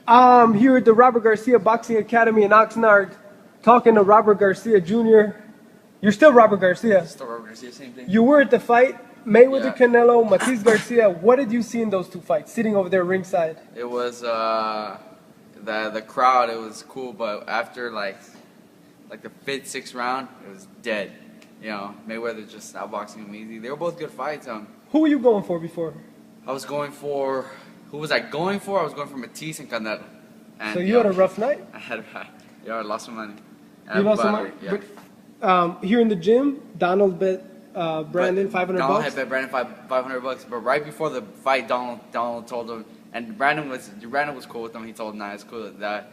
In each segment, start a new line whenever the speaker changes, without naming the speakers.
Here at the Robert Garcia Boxing Academy in Oxnard, talking to Robert Garcia Jr. You're still Robert Garcia.
Still Robert Garcia, same thing.
You were at the fight, mayweather
Yeah.
Canelo, matthysse Garcia. What did you see in those two fights, sitting over there ringside?
It was the crowd. It was cool, but after like the fifth, sixth round, it was dead. You know, Mayweather just outboxing him easy. They were both good fights.
Who were you going for before?
I was going for who was I going for? I was going for Matthysse and Canelo. And,
So you had a rough night?
I lost some money.
You lost some money?
Yeah.
But, here in the gym, Donald bet Brandon $500.
Donald had bet Brandon $500, but right before the fight, Donald told him, and Brandon was cool with him. He told him, "Nah, it's cool."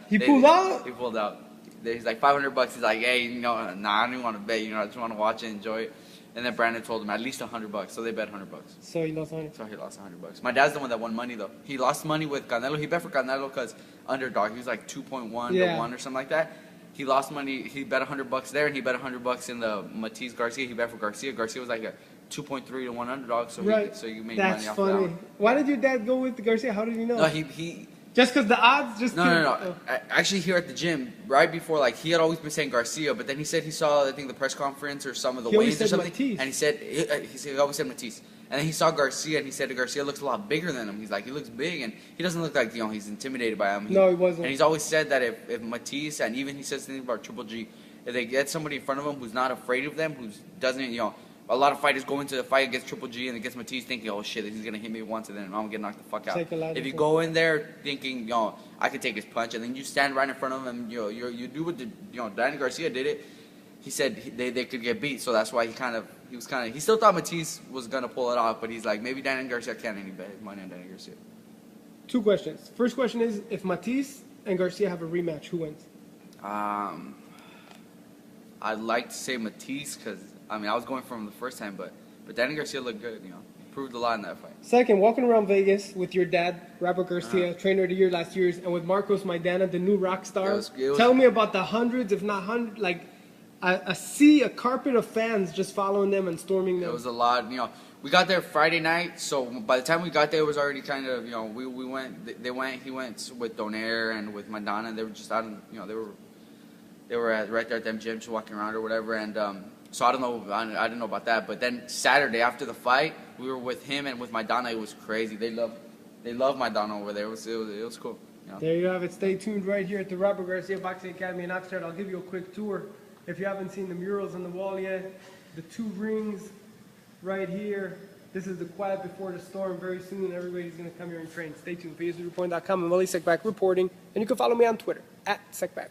He pulled out.
He pulled out. He's like $500. He's like, "Hey, nah, I don't even want to bet. I just want to watch it, enjoy it." And then Brandon told him at least $100, so they bet $100.
So he lost money.
So he lost $100. My dad's the one that won money though. He lost money with Canelo. He bet for Canelo because underdog. He was like 2.1 to 1 or something like that. He lost money. He bet $100 there, and he bet $100 in the Matthysse Garcia. He bet for Garcia. Garcia was like a 2.3 to 1 underdog. So so you made money off
funny.
that one.
Why did your dad go with Garcia? How did you know?
No, he
just because the odds? Just
No. Actually, here at the gym, right before, like, he had always been saying Garcia, but then he said he saw, I think, the press conference or some of the weigh-ins or something,
Matthysse.
and he always said Matthysse. And then he saw Garcia, and he said Garcia looks a lot bigger than him. He's like, he looks big, and he doesn't look like, he's intimidated by him.
No, he wasn't.
And he's always said that if Matthysse, and even he says something about Triple G, if they get somebody in front of him who's not afraid of them, who doesn't, a lot of fighters go into the fight against Triple G and against Matthysse thinking, oh shit, he's going to hit me once and then I'm going to get knocked the fuck out. If you go in there thinking, I could take his punch, and then you stand right in front of him, you do what Danny Garcia did it. He said they could get beat, so that's why he still thought Matthysse was going to pull it off, but he's like, maybe Danny Garcia can't, and he bet his money on Danny Garcia.
Two questions. First question is, if Matthysse and Garcia have a rematch, who wins?
I'd like to say Matthysse because, I was going for him the first time, but Danny Garcia looked good, proved a lot in that fight.
Second, walking around Vegas with your dad, Robert Garcia, trainer of the year last year, and with Marcos Maidana, the new rock star. Tell me about the hundreds, if not hundreds, like a carpet of fans just following them and storming them.
It was a lot, We got there Friday night, so by the time we got there, it was already kind of, he went with Donaire and with Maidana. They were just out, they were right there at them gyms walking around or whatever, and so I don't know. I didn't know about that. But then Saturday after the fight, we were with him and with Maidana. It was crazy. They love Maidana over there. It was cool.
There you have it. Stay tuned right here at the Robert Garcia Boxing Academy in Oxnard. I'll give you a quick tour. If you haven't seen the murals on the wall yet, the two rings right here. This is the quiet before the storm. Very soon, everybody's going to come here and train. Stay tuned. PSReport.com. I'm Willie Sekback reporting, and you can follow me on Twitter @Sekback.